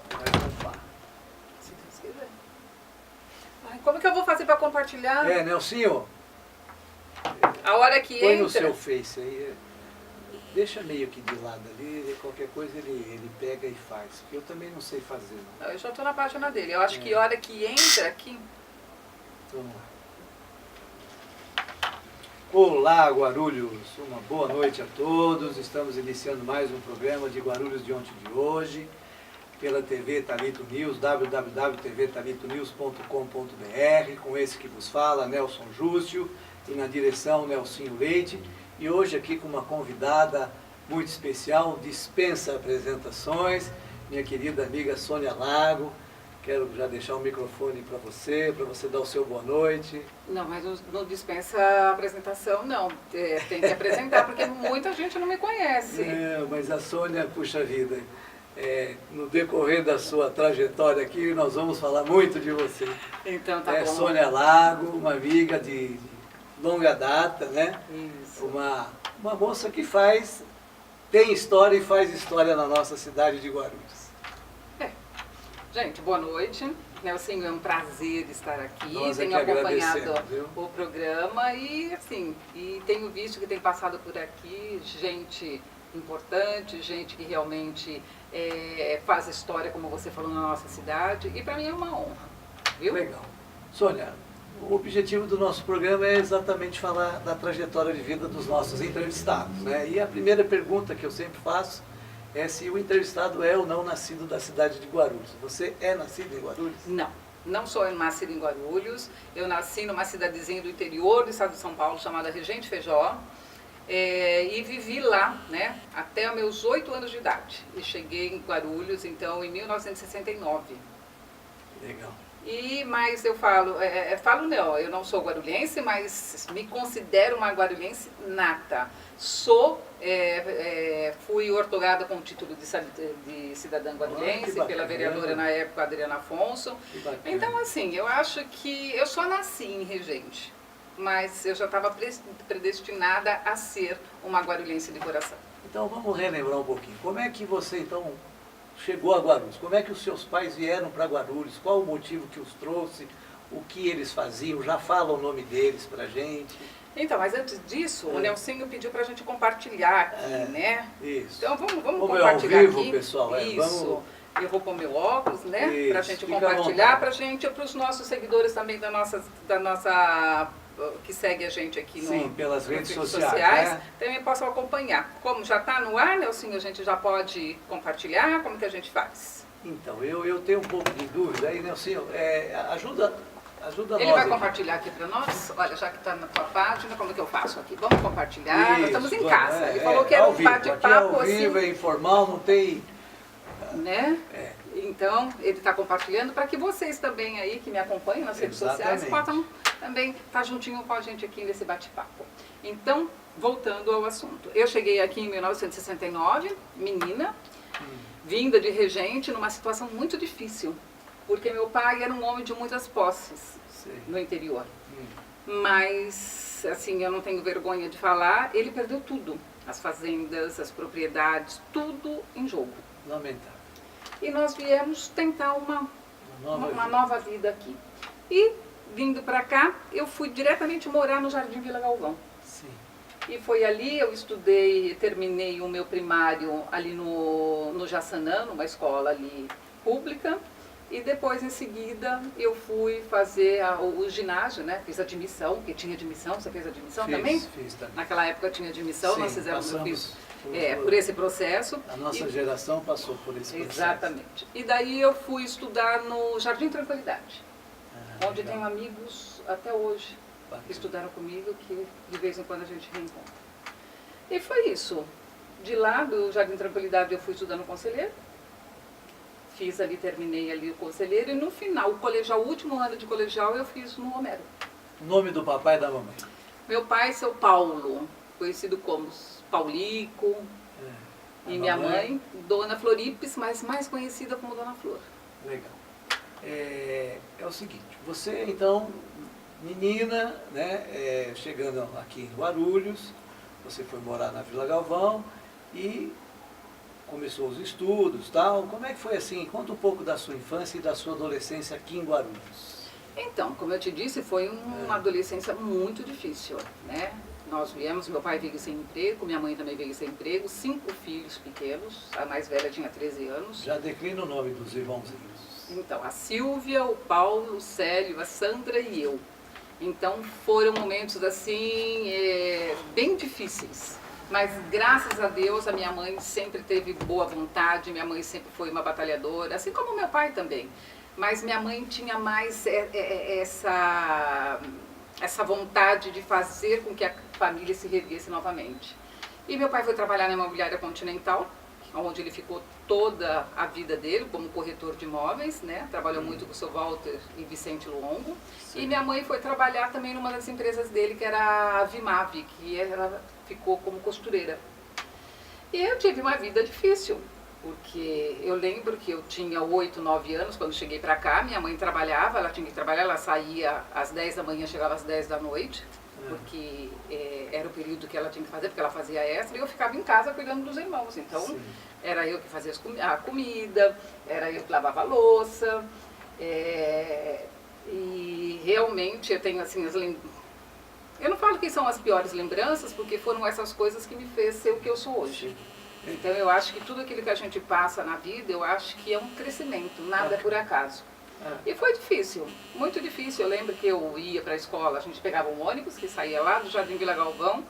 Vai bombar. Se Deus quiser. Ai, como que eu vou fazer para compartilhar? Nelsinho, A hora que põe entra... no seu Face aí. Deixa meio que de lado ali, qualquer coisa ele pega e faz. Porque eu também não sei fazer, não. Eu já estou na página dele. Eu acho que a hora que entra aqui... Vamos lá. Olá, Guarulhos! Uma boa noite a todos. Estamos iniciando mais um programa de Guarulhos de ontem e de hoje, pela TV Talito News, www.tvtalitonews.com.br, com esse que vos fala, Nelson Júcio, e na direção Nelsinho Leite. E hoje aqui com uma convidada muito especial, dispensa apresentações, minha querida amiga Sônia Lago. Quero já deixar o microfone para você dar o seu boa noite. Não, mas não dispensa a apresentação, não. Tem que apresentar, porque muita gente não me conhece. Mas a Sônia, puxa vida, no decorrer da sua trajetória aqui, nós vamos falar muito de você. Então tá bom. Sônia Lago, uma amiga de longa data, né? Isso. Uma moça que tem história e faz história na nossa cidade de Guarulhos. Gente, boa noite. Nelson, é um prazer estar aqui. Nós tenho é que acompanhado viu? o programa e tenho visto que tem passado por aqui gente importante, gente que realmente faz história, como você falou, na nossa cidade. E para mim é uma honra, viu? Legal. Sônia, o objetivo do nosso programa é exatamente falar da trajetória de vida dos nossos entrevistados, né? E a primeira pergunta que eu sempre faço é se o entrevistado é ou não nascido da cidade de Guarulhos. Você é nascido em Guarulhos? Não sou nascida em Guarulhos. Eu nasci numa cidadezinha do interior do estado de São Paulo, chamada Regente Feijó, e vivi lá, né, até os meus 8 anos de idade. E cheguei em Guarulhos, então, em 1969. Legal. Mas eu não, eu não sou guarulhense, mas me considero uma guarulhense nata. Fui ortogada com o título de cidadã guarulhense pela vereadora na época, Adriana Afonso. Então, assim, eu acho que eu só nasci em Regente, mas eu já estava predestinada a ser uma guarulhense de coração. Então, vamos relembrar um pouquinho. Como é que você, então, chegou a Guarulhos? Como é que os seus pais vieram para Guarulhos? Qual o motivo que os trouxe? O que eles faziam? Já fala o nome deles para a gente. Então, mas antes disso, o Nelsinho pediu para a gente compartilhar aqui, né? Isso. Então, vamos compartilhar ao vivo, aqui. pessoal. Isso. Eu vou pôr meu óculos, né? Para a gente Fica compartilhar, para os nossos seguidores também da nossa que segue a gente aqui pelas redes sociais, né? Também possam acompanhar. Como já está no ar, Nelsinho, a gente já pode compartilhar? Como que a gente faz? Então, eu tenho um pouco de dúvida aí, Nelsinho, ajuda Ele nós vai aqui. compartilhar aqui para nós? Olha, já que está na tua página, como é que eu faço aqui? Vamos compartilhar? Nós estamos em casa. Ele falou que era um bate-papo ao vivo, assim. É informal, não tem... Né? Então, ele está compartilhando para que vocês também aí, que me acompanham nas redes sociais, possam também estar juntinho com a gente aqui nesse bate-papo. Então, voltando ao assunto. Eu cheguei aqui em 1969, menina, vinda de Regente, numa situação muito difícil, porque meu pai era um homem de muitas posses no interior. Mas, assim, eu não tenho vergonha de falar, ele perdeu tudo. As fazendas, as propriedades, tudo em jogo. Lamentável. E nós viemos tentar uma nova vida aqui. E, vindo para cá, eu fui diretamente morar no Jardim Vila Galvão. Sim. E foi ali, eu estudei, terminei o meu primário ali no Jaçanã, numa escola ali pública. E depois, em seguida, eu fui fazer o ginásio, né? Fiz admissão, porque tinha admissão. Você fez admissão também? Fiz também. Naquela época tinha admissão, nós fizemos por esse processo. A nossa geração passou por esse processo. Exatamente. E daí eu fui estudar no Jardim Tranquilidade, onde legal. tenho amigos até hoje que estudaram comigo, que de vez em quando a gente reencontra. E foi isso. De lá do Jardim Tranquilidade eu fui estudar no Conselheiro. Fiz ali, terminei ali o Conselheiro e no final, o último ano de colegial eu fiz no Homero. O nome do papai e da mamãe? Meu pai, seu Paulo, conhecido como Paulico, e minha mãe, Dona Floripes, mas mais conhecida como Dona Flor. Legal. É o seguinte, você então, menina, né, chegando aqui em Guarulhos, você foi morar na Vila Galvão e começou os estudos, tal. Como é que foi assim? Conta um pouco da sua infância e da sua adolescência aqui em Guarulhos. Então, como eu te disse, foi uma adolescência muito difícil, né? Nós viemos, meu pai veio sem emprego, minha mãe também veio sem emprego, 5 filhos pequenos, a mais velha tinha 13 anos. Já declina o nome dos irmãozinhos. Então, a Silvia, o Paulo, o Célio, a Sandra e eu. Então, foram momentos assim, bem difíceis. Mas, graças a Deus, a minha mãe sempre teve boa vontade, minha mãe sempre foi uma batalhadora, assim como meu pai também. Mas minha mãe tinha mais essa vontade de fazer com que a família se reerguesse novamente. E meu pai foi trabalhar na imobiliária Continental, onde ele ficou toda a vida dele como corretor de imóveis, né? Trabalhou muito com o seu Walter e Vicente Longo. Sim. E minha mãe foi trabalhar também numa das empresas dele, que era a Vimave, que ela ficou como costureira. E eu tive uma vida difícil, porque eu lembro que eu tinha 8, 9 anos quando cheguei para cá, minha mãe trabalhava, ela tinha que trabalhar, ela saía às 10 da manhã, chegava às 10 da noite, porque era o período que ela tinha que fazer, porque ela fazia extra, e eu ficava em casa cuidando dos irmãos. Então, sim, era eu que fazia a comida, era eu que lavava a louça, e realmente eu tenho assim, eu não falo que são as piores lembranças, porque foram essas coisas que me fez ser o que eu sou hoje. Então eu acho que tudo aquilo que a gente passa na vida, eu acho que é um crescimento, nada é por acaso. E foi difícil, muito difícil. Eu lembro que eu ia para a escola, a gente pegava um ônibus que saía lá do Jardim Vila Galvão,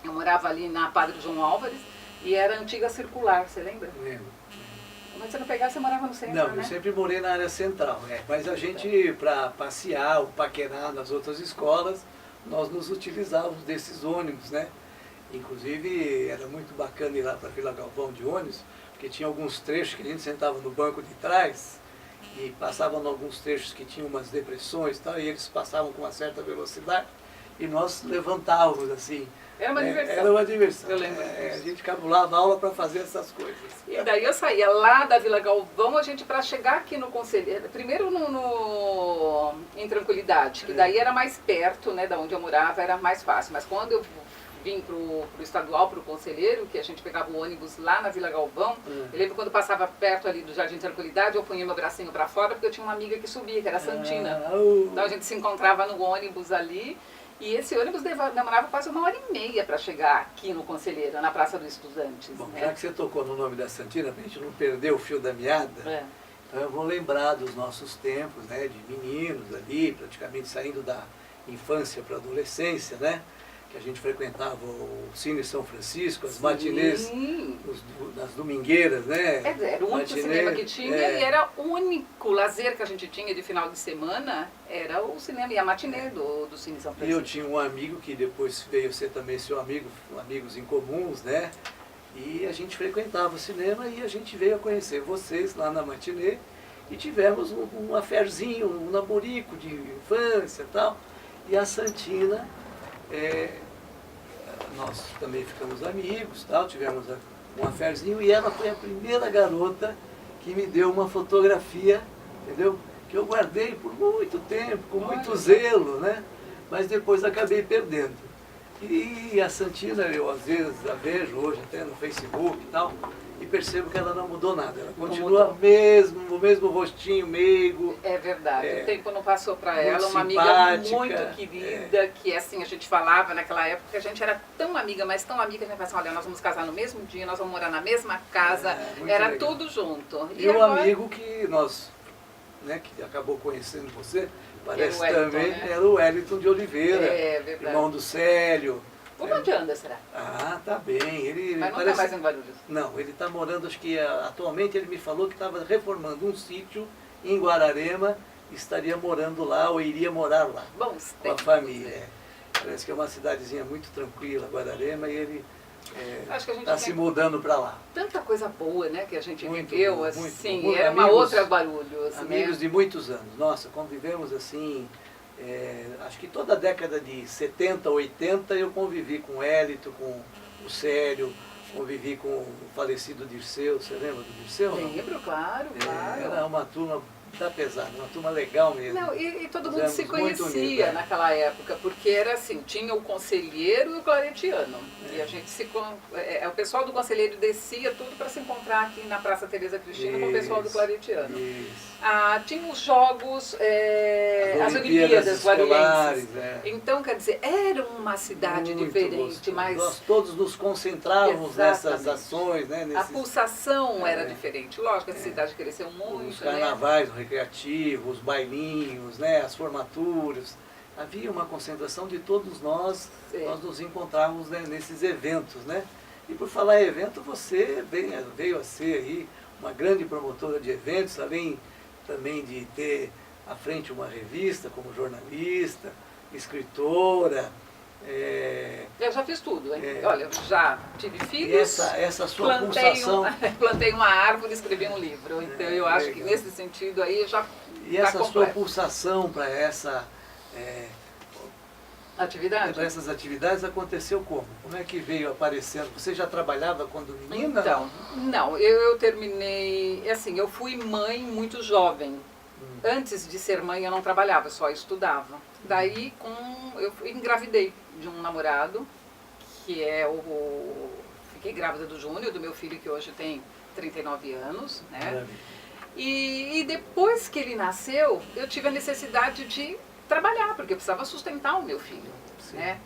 eu morava ali na Padre João Álvares, e era a antiga circular, você lembra? Lembro. Mas você não pegava, você morava no centro, não, né? Eu sempre morei na área central, mas a gente, para passear ou paquerar nas outras escolas, nós nos utilizávamos desses ônibus, né? Inclusive, era muito bacana ir lá para Vila Galvão de ônibus, porque tinha alguns trechos que a gente sentava no banco de trás e passavam em alguns trechos que tinham umas depressões e tal, e eles passavam com uma certa velocidade e nós levantávamos assim. Era uma diversão. Era uma diversão. Eu lembro. A gente cabulava aula para fazer essas coisas. E daí eu saía lá da Vila Galvão, a gente para chegar aqui no Conselheiro, primeiro em Tranquilidade, que daí era mais perto, né, da onde eu morava, era mais fácil. Mas quando eu vim pro estadual, pro Conselheiro, que a gente pegava o ônibus lá na Vila Galvão, eu lembro quando passava perto ali do Jardim Tranquilidade, eu punha meu bracinho para fora, porque eu tinha uma amiga que subia, que era a Santina. Então a gente se encontrava no ônibus ali, e esse ônibus demorava quase 1h30 para chegar aqui no Conselheiro, na Praça dos Estudantes. Bom, né? Já que você tocou no nome da Santina, para a gente não perder o fio da meada, então eu vou lembrar dos nossos tempos, né, de meninos ali, praticamente saindo da infância para a adolescência, né? Que a gente frequentava o Cine São Francisco, as matinês nas domingueiras, né? Era o único cinema que tinha e era o único lazer que a gente tinha de final de semana, era o cinema e a matinê do Cine São Francisco. E eu tinha um amigo que depois veio ser também seu amigo, amigos em comuns, né? E a gente frequentava o cinema e a gente veio a conhecer vocês lá na matinê e tivemos um aferzinho, um namorico de infância e tal. E a Santina... nós também ficamos amigos, tal, tivemos um aferzinho e ela foi a primeira garota que me deu uma fotografia, entendeu? Que eu guardei por muito tempo, com muito zelo, né? Mas depois acabei perdendo. E a Santina, eu às vezes a vejo hoje até no Facebook e tal, e percebo que ela não mudou nada. Ela continua o mesmo rostinho meigo. É verdade. O tempo não passou para ela. Uma amiga muito querida, que assim a gente falava naquela época, que a gente era tão amiga, mas tão amiga que a gente pensava, olha, nós vamos casar no mesmo dia, nós vamos morar na mesma casa, era legal. Tudo junto. E o amigo que nós, né, que acabou conhecendo você, parece também, era o Wellington de Oliveira, irmão do Célio. Por onde anda, será? Tá bem. Mas não está mais em Guarulhos? Não, ele está morando, acho que atualmente ele me falou que estava reformando um sítio em Guararema, estaria morando lá ou iria morar lá. Bons com a família. Parece que é uma cidadezinha muito tranquila, Guararema, e ele está se mudando para lá. Tanta coisa boa, né, que a gente viveu, assim, muito, é uma outra Guarulhos. Amigos de muitos anos. Nossa, convivemos assim... acho que toda a década de 70, 80 eu convivi com o Hélito, com o Célio, convivi com o falecido Dirceu. Você lembra do Dirceu? Lembro, claro. Era uma turma Tá pesado, uma turma legal mesmo. Não, e todo mundo Éramos se muito conhecia unidos, né? naquela época, porque era assim, tinha o conselheiro e o claretiano. E a gente o pessoal do conselheiro descia tudo para se encontrar aqui na Praça Teresa Cristina com o pessoal do claretiano. Tinha os jogos, as Olimpíadas Guarulhenses. Então, quer dizer, era uma cidade Muito diferente, gostoso. mas Nós todos nos concentrávamos nessas ações, né? a pulsação era diferente. Lógico, a cidade cresceu muito, os carnavais, o recreativo, os bailinhos, né? As formaturas. Havia uma concentração de todos nós, nós nos encontrávamos, né, nesses eventos, né? E por falar em evento, você veio a ser aí uma grande promotora de eventos, além também de ter à frente uma revista como jornalista, escritora. Eu já fiz tudo, hein? Olha, eu já tive filhos, essa sua pulsação... plantei uma árvore e escrevi um livro. Então eu acho que nesse sentido aí já E essa sua pulsação para essa... atividade? Para essas atividades aconteceu como? Como é que veio aparecendo? Você já trabalhava quando menina? Então, não, eu terminei, assim, eu fui mãe muito jovem. Antes de ser mãe eu não trabalhava, só estudava. Daí eu engravidei de um namorado, que é fiquei grávida do Júnior, do meu filho que hoje tem 39 anos, né? E depois que ele nasceu, eu tive a necessidade de trabalhar, porque eu precisava sustentar o meu filho, né?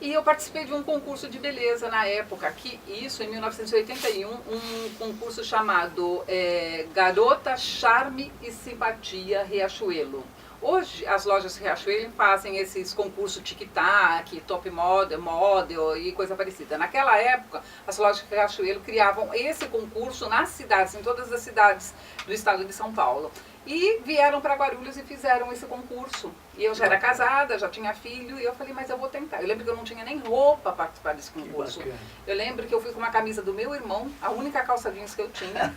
E eu participei de um concurso de beleza na época, isso em 1981, um concurso chamado Garota Charme e Simpatia Riachuelo. Hoje as lojas Riachuelo fazem esses concursos tic-tac, top model e coisa parecida. Naquela época, as lojas Riachuelo criavam esse concurso nas cidades, em todas as cidades do estado de São Paulo. E vieram para Guarulhos e fizeram esse concurso. E eu já era casada, já tinha filho, e eu falei, mas eu vou tentar. Eu lembro que eu não tinha nem roupa para participar desse concurso. Eu lembro que eu fui com uma camisa do meu irmão, a única calça jeans que eu tinha.